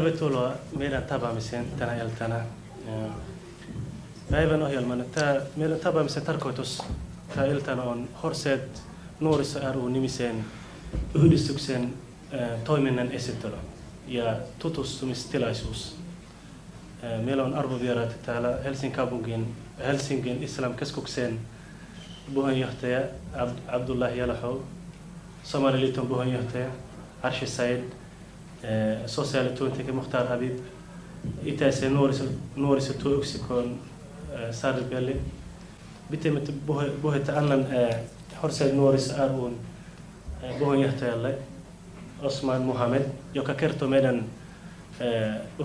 Tervetuloa meidän tapaamiseen tänä iltana. Päivän ohjelman. Meidän tapaamisen tarkoitus tänä iltana on Horseet Nuoriso ry-nimisen yhdistyksen toiminnan esittely ja tutustumistilaisuus. Meillä on arvovieraat täällä Helsingin Islamkeskuksen puheenjohtaja Abdullah Yalaho, Somaliliiton puheenjohtaja Arshi Said, sosiaalityöntekijä Muhtar Habib, itäisen nuorisotyöyksikön Sari Belli. Pitämättä puhetta annan Horseet Nuoriso ry:n puheenjohtajalle Osman Muhammad, joka kertoo meidän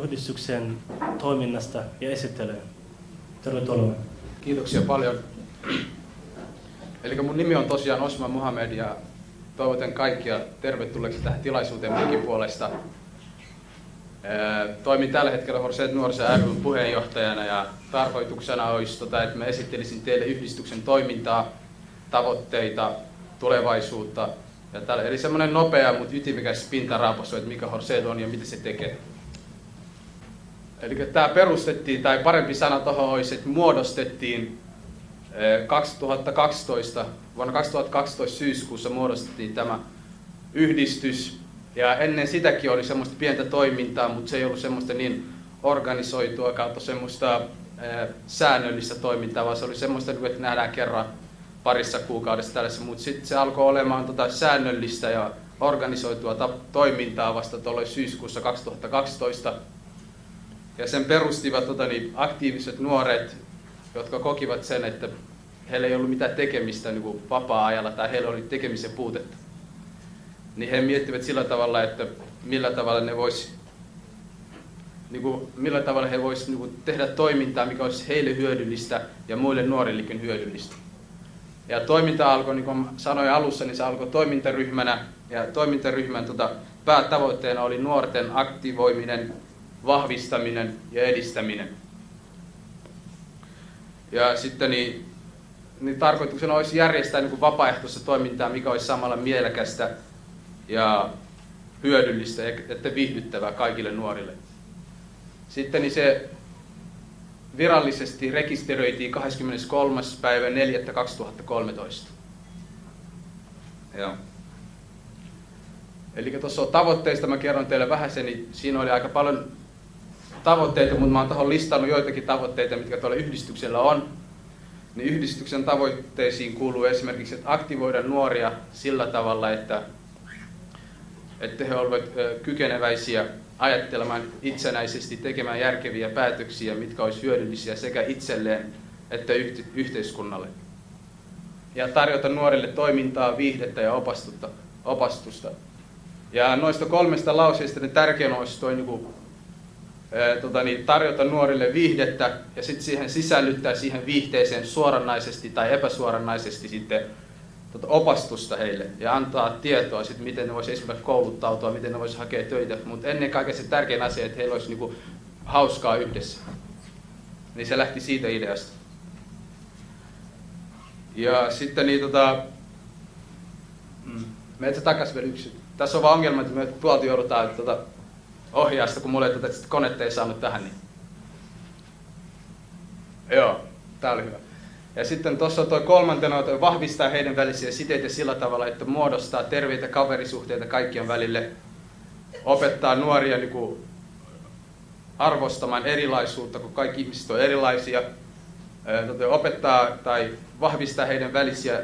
yhdistyksen toiminnasta ja esittelee. Tervetuloa. Kiitoksia paljon. Eli mun nimi on tosiaan Osman Muhammad ja toivotan kaikkia tervetulleeksi tähän tilaisuuteen minunkin puolesta. Toimin tällä hetkellä Horseet Nuoriso ry:n puheenjohtajana ja tarkoituksena olisi, että mä esittelisin teille yhdistyksen toimintaa, tavoitteita, tulevaisuutta. Eli semmoinen nopea, mutta ytimekäs pintaraapasu, että mikä Horseet on ja mitä se tekee. Eli tämä perustettiin, tai parempi sana tuohon olisi, että muodostettiin 2012, vuonna 2012 syyskuussa muodostettiin tämä yhdistys. Ja ennen sitäkin oli semmoista pientä toimintaa, mutta se ei ollut semmoista niin organisoitua kautta semmoista säännöllistä toimintaa, vaan se oli semmoista, että nähdään kerran parissa kuukaudessa tällaisessa, mutta sitten se alkoi olemaan säännöllistä ja organisoitua toimintaa vasta tuolla syyskuussa 2012. Ja sen perustivat aktiiviset nuoret, jotka kokivat sen, että heillä ei ollut mitään tekemistä niin vapaa-ajalla tai heillä oli tekemisen puutetta. Niin he miettivät sillä tavalla, että millä tavalla he voisivat tehdä toimintaa, mikä olisi heille hyödyllistä ja muille nuorillekin hyödyllistä. Ja toiminta alkoi, niin kuin sanoin alussa, niin se alkoi toimintaryhmänä. Ja toimintaryhmän päätavoitteena oli nuorten aktivoiminen, vahvistaminen ja edistäminen. Ja sitten niin tarkoituksena olisi järjestää niin kuin vapaaehtoista toimintaa, mikä olisi samalla mielekästä ja hyödyllistä että viihdyttävää kaikille nuorille. Sitten niin se virallisesti rekisteröitiin 23.4.2013. Joo. Eli tuossa on tavoitteista, mä kerron teille vähän sen, niin siinä oli aika paljon tavoitteita, mutta mä oon tuohon listannut joitakin tavoitteita, mitkä tuolla yhdistyksellä on. Niin yhdistyksen tavoitteisiin kuuluu esimerkiksi, että aktivoida nuoria sillä tavalla, että he ovat kykeneväisiä ajattelemaan itsenäisesti, tekemään järkeviä päätöksiä, mitkä olisi hyödyllisiä sekä itselleen että yhteiskunnalle. Ja tarjota nuorille toimintaa, viihdettä ja opastusta. Ja noista kolmesta lauseesta ne tärkein olisi tarjota nuorille viihdettä ja sitten siihen sisällyttää siihen viihteeseen suoranaisesti tai epäsuoranaisesti sitten opastusta heille ja antaa tietoa sitten, miten ne voisi esimerkiksi kouluttautua, miten ne voisi hakea töitä, mutta ennen kaikkea se tärkein asia, että heillä olisi hauskaa yhdessä. Niin se lähti siitä ideasta. Ja sitten meitä takaisin vielä yksi. Tässä on vaan ongelma, että me tuolta joudutaan ohjaa sitä, kun mulla ei konetta ei saanut tähän. Niin. Joo, tää oli hyvä. Ja sitten tuossa on kolmantena, että vahvistaa heidän välisiä siteitä sillä tavalla, että muodostaa terveitä kaverisuhteita kaikkien välille. Opettaa nuoria arvostamaan erilaisuutta, kun kaikki ihmiset on erilaisia. Opettaa tai vahvistaa heidän välisiä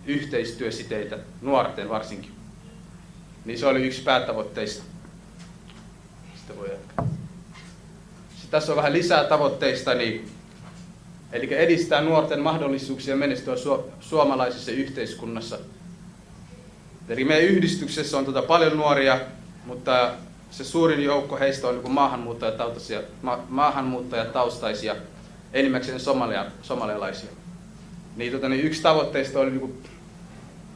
yhteistyösiteitä, nuorten varsinkin. Niin se oli yksi päätavoitteista. Sitten voi jatkaa. Sitten tässä on vähän lisää tavoitteista. Eli edistää nuorten mahdollisuuksia menestyä suomalaisessa yhteiskunnassa. Eli meidän yhdistyksessä on paljon nuoria, mutta se suurin joukko heistä on maahanmuuttajataustaisia, enimmäkseen somalialaisia. Niin, yksi tavoitteista oli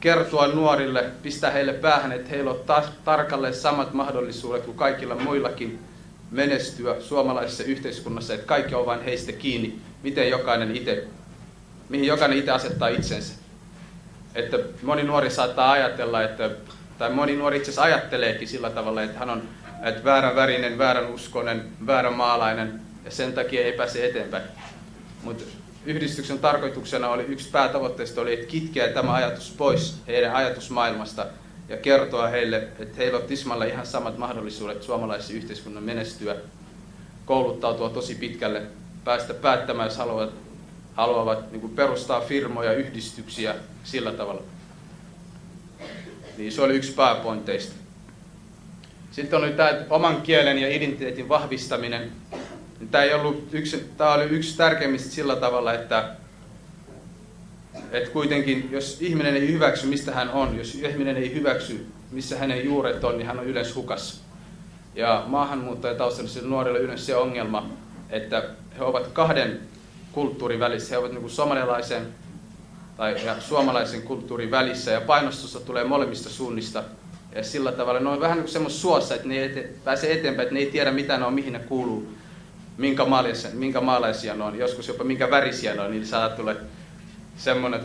kertoa nuorille, pistää heille päähän, että heillä on tarkalleen samat mahdollisuudet kuin kaikilla muillakin menestyä suomalaisessa yhteiskunnassa, että kaikki on vain heistä kiinni, mihin jokainen itse asettaa itsensä. Että moni nuori saattaa ajatella, tai moni nuori itse asiassa ajatteleekin sillä tavalla, että hän on että väärän värinen, väärän uskonen, väärän maalainen ja sen takia ei pääse eteenpäin. Mutta yhdistyksen tarkoituksena oli, yksi päätavoitteista oli, että kitkeä tämä ajatus pois heidän ajatusmaailmasta ja kertoa heille, että heillä on tismalla ihan samat mahdollisuudet suomalaisen yhteiskunnan menestyä, kouluttautua tosi pitkälle, päästä päättämään, jos haluavat niin kuin perustaa firmoja, yhdistyksiä sillä tavalla. Niin se oli yksi pääpointeista. Sitten oli tämä oman kielen ja identiteetin vahvistaminen. Tämä oli yksi tärkeimmistä sillä tavalla, että kuitenkin jos ihminen ei hyväksy, mistä hän on, jos ihminen ei hyväksy, missä hänen juuret on, niin hän on yleensä hukassa. Ja maahanmuuttajataustaisilla nuorilla yleensä se ongelma, että he ovat kahden kulttuurin välissä. He ovat niin kuin somalialaisen ja suomalaisen kulttuurin välissä ja painostusta tulee molemmista suunnista. Ja sillä tavalla ne on vähän niin kuin semmoista suossa, että ne ei pääse eteenpäin, että ne ei tiedä mitä ne on, mihin ne kuuluu, minkä maalaisia ne on, joskus jopa minkä värisiä ne on, niin saattaa tulla semmoinen,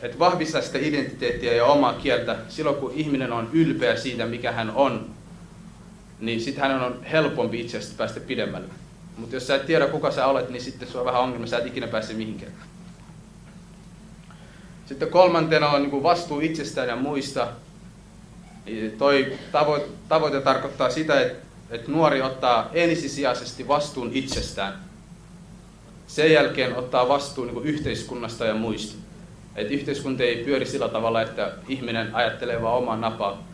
että vahvistaa sitä identiteettiä ja omaa kieltä. Silloin kun ihminen on ylpeä siitä, mikä hän on, niin sitten hänen on helpompi itse asiassa päästä pidemmälle. Mutta jos sä et tiedä kuka sä olet, niin sitten se on vähän ongelma, sä et ikinä pääse mihinkään. Sitten kolmantena on niin vastuu itsestään ja muista. Toi tavoite tarkoittaa sitä, että nuori ottaa ensisijaisesti vastuun itsestään. Sen jälkeen ottaa vastuun niin yhteiskunnasta ja muista. Et yhteiskunta ei pyöri sillä tavalla, että ihminen ajattelee vaan omaa napaa,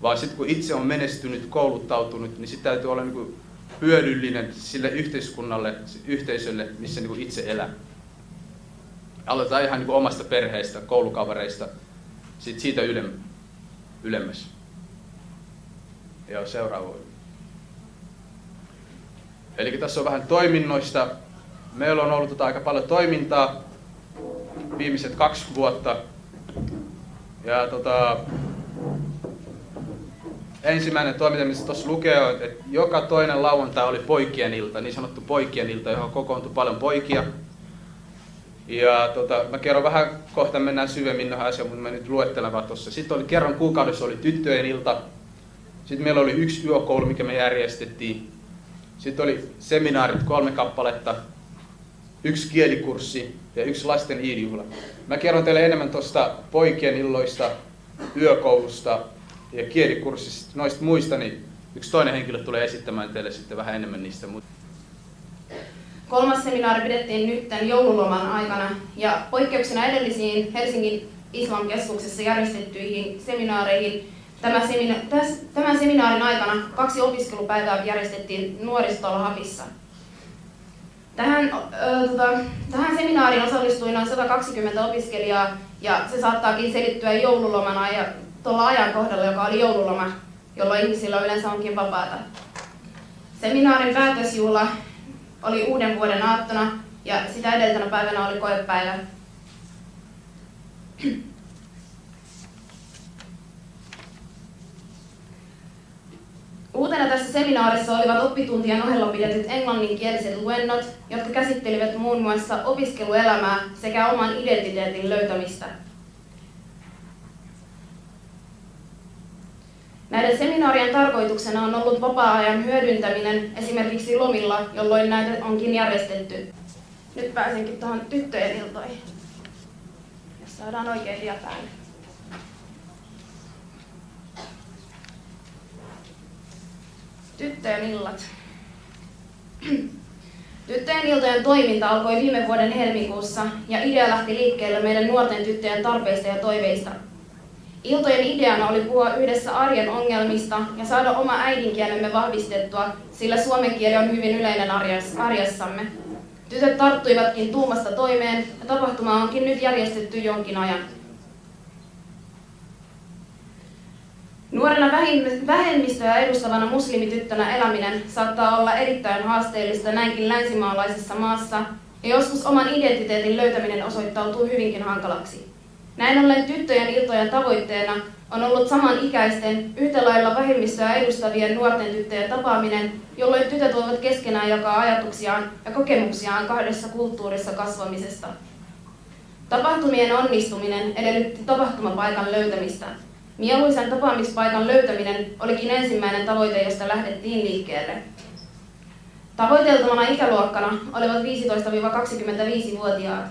vaan sitten kun itse on menestynyt, kouluttautunut, niin sitten täytyy olla niin hyödyllinen sille yhteiskunnalle, yhteisölle, missä niin itse elää. Aloitetaan ihan niin omasta perheestä, koulukavereista, sitten siitä ylemmäs. Joo, seuraava. Eli tässä on vähän toiminnoista. Meillä on ollut aika paljon toimintaa viimeiset 2 vuotta. Ja ensimmäinen toiminta, missä tuossa lukee, on, että joka toinen lauantai oli poikien ilta, niin sanottu poikien ilta, johon kokoontui paljon poikia. Ja mä kerron vähän, kohta mennään syvemmin noihin asioihin, mutta mä nyt luettelen vaan tuossa. Sitten oli kerran kuukaudessa oli tyttöjen ilta. Sitten meillä oli 1 yökoulu, mikä me järjestettiin. Sitten oli seminaarit 3 kappaletta, 1 kielikurssi ja 1 lasten iidijuhla. Mä kerron teille enemmän tuosta poikien illoista, yökoulusta ja kielikurssista. Noista muista, niin yksi toinen henkilö tulee esittämään teille sitten vähän enemmän niistä. 3. seminaari pidettiin nyt tämän joululoman aikana ja poikkeuksena edellisiin Helsingin Islam-keskuksessa järjestettyihin seminaareihin tämän seminaarin aikana 2 opiskelupäivää järjestettiin nuoristolla Hapissa. Tähän seminaariin osallistui noin 120 opiskelijaa ja se saattaakin selittyä joululomana ja tuolla ajankohdalla, joka oli joululoma, jolloin ihmisillä yleensä onkin vapaata. Seminaarin päätösjuhla oli uuden vuoden aattona ja sitä edeltävänä päivänä oli koepäivä. Uutena tässä seminaarissa olivat oppituntien ohella pidetyt englanninkieliset luennot, jotka käsittelivät muun muassa opiskeluelämää sekä oman identiteetin löytämistä. Näiden seminaarien tarkoituksena on ollut vapaa-ajan hyödyntäminen esimerkiksi lomilla, jolloin näitä onkin järjestetty. Nyt pääsenkin tuohon tyttöjen iltoihin, jos saadaan oikein dia päälle. Tyttöjen illat. Tyttöjen iltojen toiminta alkoi viime vuoden helmikuussa ja idea lähti liikkeelle meidän nuorten tyttöjen tarpeista ja toiveista. Iltojen ideana oli puhua yhdessä arjen ongelmista ja saada oma äidinkielemme vahvistettua, sillä suomen kieli on hyvin yleinen arjessamme. Tytöt tarttuivatkin tuumasta toimeen ja tapahtuma onkin nyt järjestetty jonkin ajan. Nuorena vähemmistöä edustavana muslimityttönä eläminen saattaa olla erittäin haasteellista näinkin länsimaalaisessa maassa, ja joskus oman identiteetin löytäminen osoittautuu hyvinkin hankalaksi. Näin ollen tyttöjen iltojen tavoitteena on ollut samanikäisten, yhtä lailla vähemmistöä edustavien nuorten tyttöjen tapaaminen, jolloin tytöt voivat keskenään jakaa ajatuksiaan ja kokemuksiaan kahdessa kulttuurissa kasvamisesta. Tapahtumien onnistuminen edellytti tapahtumapaikan löytämistä. Mieluisan tapaamispaikan löytäminen olikin ensimmäinen tavoite, josta lähdettiin liikkeelle. Tavoiteltavana ikäluokkana olivat 15-25-vuotiaat.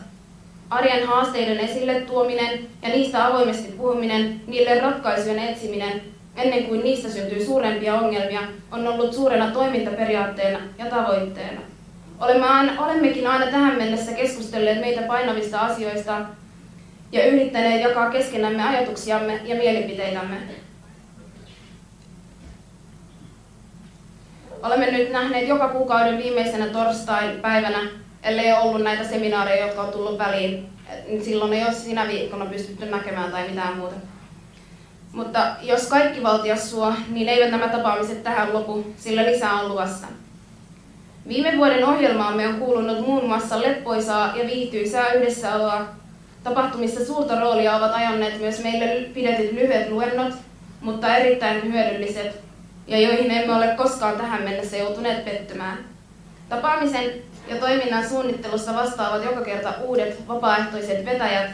Arjen haasteiden esille tuominen ja niistä avoimesti puhuminen, niille ratkaisujen etsiminen, ennen kuin niistä syntyy suurempia ongelmia, on ollut suurena toimintaperiaatteena ja tavoitteena. Olemmekin aina tähän mennessä keskustelleet meitä painavista asioista ja yrittäneet jakaa keskenämme ajatuksiamme ja mielipiteitämme. Olemme nyt nähneet joka kuukauden viimeisenä torstai-päivänä, ellei ole ollut näitä seminaareja, jotka on tullut väliin. Silloin ei ole sinä viikkona pystytty näkemään tai mitään muuta. Mutta jos kaikki valtias suo, niin eivät nämä tapaamiset tähän lopu, sillä lisää on luvassa. Viime vuoden ohjelmaamme on kuulunut muun muassa leppoisaa ja viihtyisää yhdessäoloa. Tapahtumissa suurta roolia ovat ajanneet myös meille pidetyt lyhyet luennot, mutta erittäin hyödylliset, ja joihin emme ole koskaan tähän mennessä joutuneet pettymään. Tapaamisen ja toiminnan suunnittelusta vastaavat joka kerta uudet vapaaehtoiset vetäjät.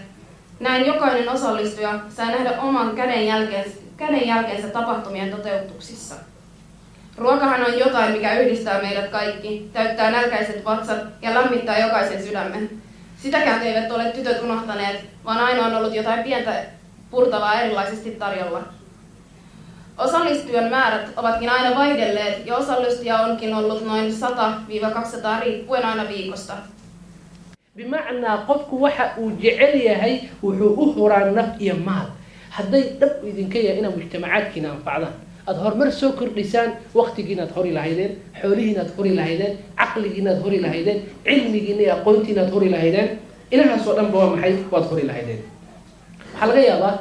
Näin jokainen osallistuja saa nähdä oman kädenjälkeensä tapahtumien toteutuksissa. Ruokahan on jotain, mikä yhdistää meidät kaikki, täyttää nälkäiset vatsat ja lämmittää jokaisen sydämen. Sitäkään eivät ole tytöt unohtaneet, vaan aina on ollut jotain pientä purtavaa erilaisesti tarjolla. Osallistujan määrät ovatkin aina vaihdelleet ja osallistujia onkin ollut noin 100-200 riippuen aina viikosta. بمعنى قفك وحا وجعليه وحورا نفقية مال هذي دب إذن كيا إنا مجتمعات كنا أنفعنا أظهر مرسو كردسان وقت جينا تهوري لهيدين حولينا تهوري لهيدين عقل جينا تهوري لهيدين علم جينا قوتنا تهوري لهيدين إنها سؤال بوا محي وتهوري لهيدين حلقة الله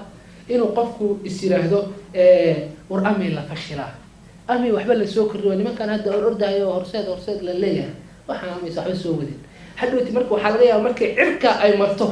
إنه قفكو استراهدو ورأمي لا فشلا أمي وحبل السوكر دواني ما كان هذا الأرض هاي هرساد للليل وحامي صاحب السوكدين hadhowti marka waxaa laga yaabaa markay cirka ay marto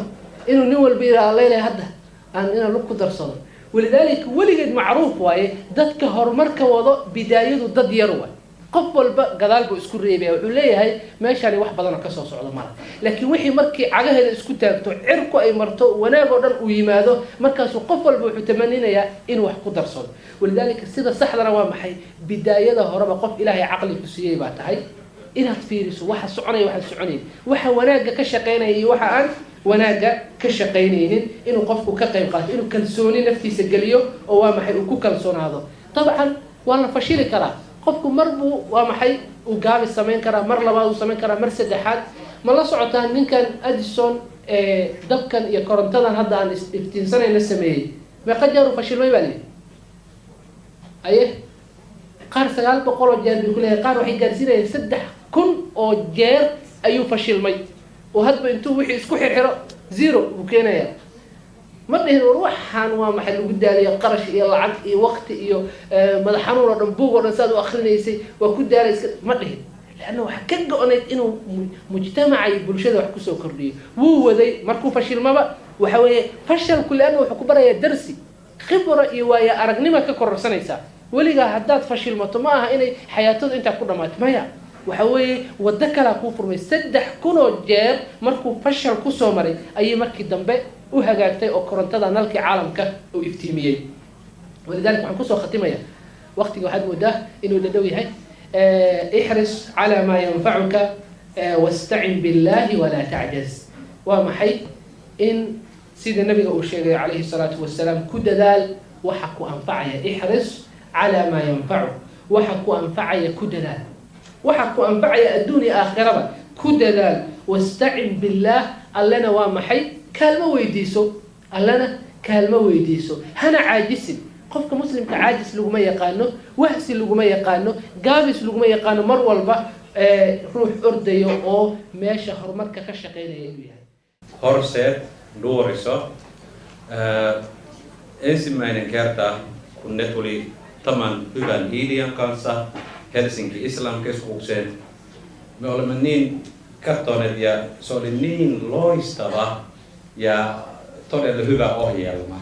inuu nin walba yidhaha leylay hadda aan inaan lug ku darsado walidaalika weligeed macruuf waaye dadka horumarka wado bidaayadu dad yar waay qof walba gadaal buu isku reebaya wuxuu leeyahay meeshani wax badan oo ka soo socda mala laakiin wixii markii cagaheeda isku taagto cirku ay marto wanaag oo dhan uu yimaado markaasuu qof walba wuxuu tamaninayaa inuu wax ku darsado walidaalika sida saxdana waa maxay bidaayada horeba qof ilaahay caqli ku siiyey baa tahay inaad fiiriso waxa soconaya waxa soconaya waxa wanaaga ka shaqeynaya iyo waxa aan wanaaga ka shaqeynaynin inuu qofku ka qayb qaato inuu kalsooni naftiisa geliyo oo waa maxay uu ku kalsoonaado dabcan waa la fashili karaa qofku marbu waa maxay uu gaabi sameyn karaa mar labaad uu sameyn karaa mar saddexaad ma la socotaan ninkan Edison dabkan iyo korontadan hadda aan iftiinsanayna sameeyay ma qajaru fashilmay bali aye qaar 900 jeer buu leeyahay qaar waxay gaarsiinayeen 3,000 oo jeer ayuu fashilmay oo hadba intuu wixii isku xirxiro zero uu keenaya ma dhihin waxaan waa maxay lagu daaliyo qarash iyo lacag iyo waqti iyo madax xanuun oo dhan buug oo dhan saad u akhrinaysay waa ku daalayska ma dhihin laana waxa ka go'onayd inuu mujtamaca bulshada wax ku soo kordhiyo wuu waday markuu fashilmaba waxa weeye fashalku laana wuxuu ku barayaa darsi khibra iyo waaya aragnimo ka kororsanaysa weligaa haddaad fashilmato ma aha inay xayaatadu intaa ku dhamaato maya waxa weeye waddo kala ku furmay 3,000 oo jeer markuu fashal ku soo maray ayay markii dambe u hagaagtay oo korontada nalkii caalamka uu iftiimiyay walidaalka waxaan ku soo khatimaya waqtiga waxaad moodaa inuu dhow yahay ihris ala ma yanfa'uka wasta'in billahi wala ta'jaz waa maxay in sida nabiga uu sheegay calayhi salaatu wasalaam ku dadaal waxa ku anfacaya ihris على ما ينفعه وحكو أنفعي كدلال وحكو أنفعي الدنيا آخرة كدلال واستعن بالله ألنا وامحي كلمة ويديسو ألنا كلمة ويديسو هنا عاجس قفك مسلم كعاجس لقما يقانو وحس لقما يقانو قابس لقما يقانو مر والبا روح أرديو أو ماشا هرمارك كشقين يبيها Horseet nuoriso ensimmäinen kerta kun ne tuli tämän hyvän idean kanssa Helsinki Islam-keskukseen. Me olemme niin katsoneet ja se oli niin loistava ja todella hyvä ohjelma.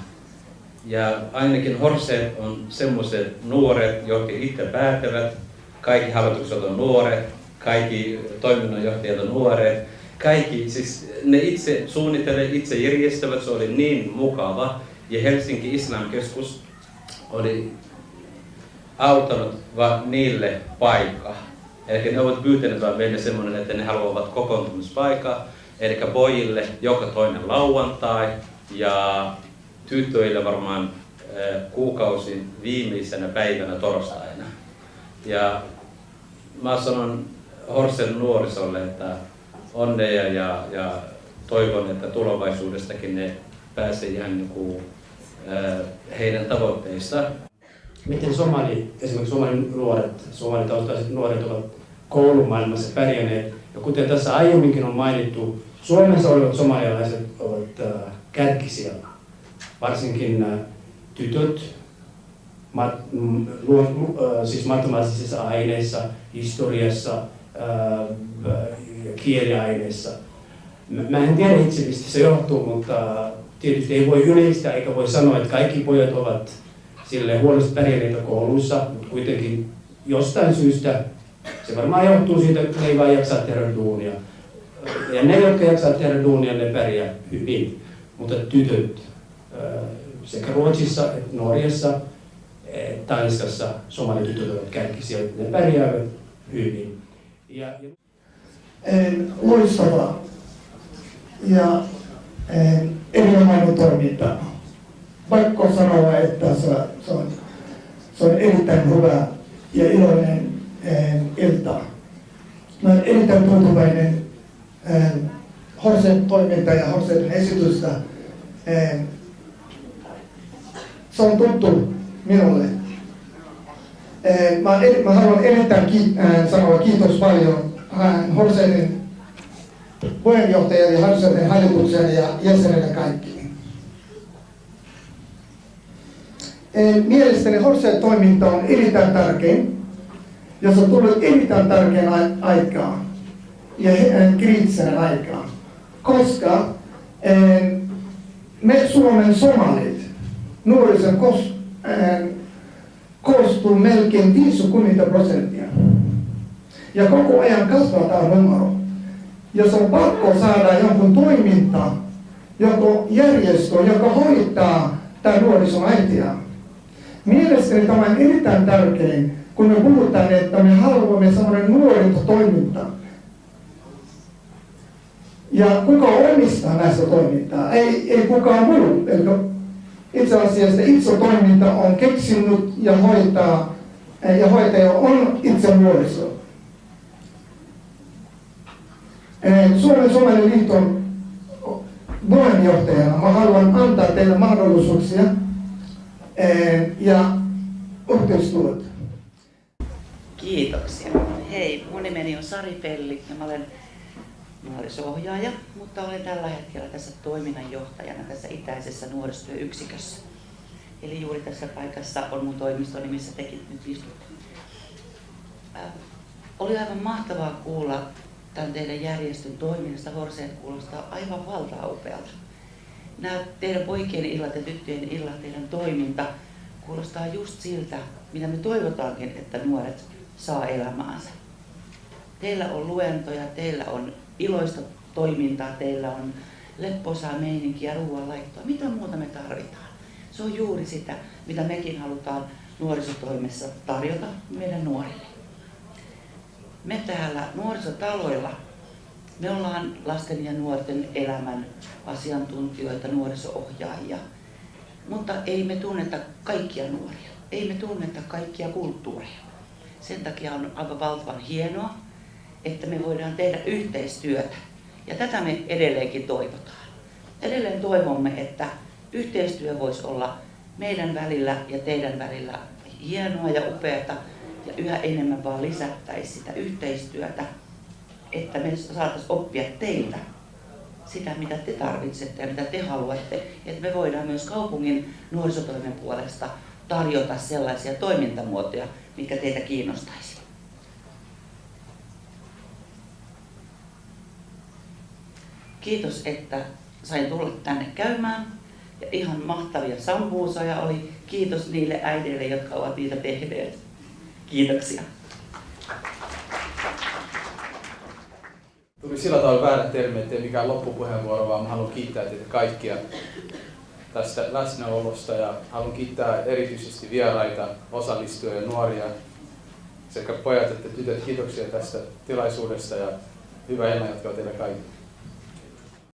Ja ainakin Horseet on semmoiset nuoret, jotka itse päättävät. Kaikki hallitukset on nuoret, kaikki toiminnanjohtajat on nuoret. Kaikki, siis ne itse suunnittelevat, itse järjestävät, se oli niin mukava. Ja Helsinki Islam-keskus oli auttanut vaan niille paikka. Eli ne ovat pyytäneet vaan meille semmoinen, että ne haluavat kokoontumispaikan. Eli pojille joka toinen lauantai ja tytöille varmaan kuukausin viimeisenä päivänä torstaina. Ja mä sanon Horsen nuorisolle, että onnea ja toivon, että tulevaisuudestakin ne pääsee ihan niin kuin, heidän tavoitteistaan. Miten esimerkiksi somalitaustaiset nuoret ovat koulumaailmassa pärjänneet? Ja kuten tässä aiemminkin on mainittu, Suomessa olevat somalialaiset ovat kärkisijalla. Varsinkin tytöt siis matemaattisissa aineissa, historiassa, kieliaineissa. Mä en tiedä itse, mistä se johtuu, mutta tietysti ei voi yleistää eikä voi sanoa, että kaikki pojat ovat sille huonosti pärjänneitä koulussa, mutta kuitenkin jostain syystä se varmaan johtuu siitä, että ne ei vaan jaksaa tehdä duunia. Ja ne, jotka jaksaa tehdä duunia, ne pärjää hyvin. Mutta tytöt sekä Ruotsissa että Norjassa, Tanskassa somalitytöt ovat kärkisiä, ne pärjäävät hyvin. Loistavaa ja erinomainen toiminta. Pakko sanoa, että se on erittäin hyvä ja iloinen ilta. Mä olen erittäin tyytyväinen Horsen toiminta ja Horsen esitystä. Se on tuttu minulle. Mä haluan erittäin sanoa kiitos paljon Horsenin puheenjohtajalle ja Horsenin hallitukselle ja jäsenille kaikki. Mielestäni Horsen toiminta on erittäin tärkein ja se on tullut erittäin tärkeän aikaan ja kriittisen aikaan, koska me Suomen somalit nuorison koostuu melkein 50%. Ja koko ajan kasvataan numero. Jos on pakko saada jonkun toiminta, joku järjestö, joka hoitaa tämän nuorison äitiä. Mielestäni tämä on erittäin tärkein, kun me puhutaan, että me haluamme sellainen nuorisotoiminta. Ja kuka omistaa näistä toimintaa? Ei kukaan muu. Itse asiassa itse toiminta on keksinyt ja hoitaja on itse nuoriso. Suomen Somaliliiton puheenjohtajana mä haluan antaa teille mahdollisuuksia ja yhteistyötä. Kiitoksia. Hei, mun nimeni on Sari Pelli ja mä olen nuoriso-ohjaaja, mutta olen tällä hetkellä tässä toiminnanjohtajana tässä itäisessä nuorisotyöyksikössä. Eli juuri tässä paikassa on mun toimistoni, missä tekin nyt istutte. Oli aivan mahtavaa kuulla tämän teidän järjestön toiminnasta. Horseet kuulostaa aivan valtaupealta. Nämä teidän poikien illat ja tyttöjen illat, teidän toiminta kuulostaa just siltä, mitä me toivotaankin, että nuoret saa elämäänsä. Teillä on luentoja, teillä on iloista toimintaa, teillä on lepposaa meininkiä, ruoanlaittoa. Mitä muuta me tarvitaan? Se on juuri sitä, mitä mekin halutaan nuorisotoimessa tarjota meidän nuorille. Me täällä nuorisotaloilla, me ollaan lasten ja nuorten elämän asiantuntijoita, nuoriso-ohjaajia, mutta ei me tunneta kaikkia nuoria, ei me tunneta kaikkia kulttuureja. Sen takia on aivan valtavan hienoa, että me voidaan tehdä yhteistyötä. Ja tätä me edelleenkin toivotaan. Edelleen toivomme, että yhteistyö voisi olla meidän välillä ja teidän välillä hienoa ja upeata ja yhä enemmän vaan lisättäisiin sitä yhteistyötä, että me saataisiin oppia teiltä sitä, mitä te tarvitsette ja mitä te haluatte, että me voidaan myös kaupungin nuorisotoimen puolesta tarjota sellaisia toimintamuotoja, mitkä teitä kiinnostaisi. Kiitos, että sain tulla tänne käymään. Ja ihan mahtavia sambuusoja oli. Kiitos niille äideille, jotka ovat niitä tehneet. Kiitoksia. Tuli sillä tavalla väärä termi, ettei mikään loppupuheenvuoro, vaan mä haluan kiittää teitä kaikkia tästä läsnäolosta ja haluan kiittää erityisesti vieraita, osallistujia ja nuoria sekä pojat että tytöt. Kiitoksia tästä tilaisuudesta ja hyvää illanjatkoa teille kaikille.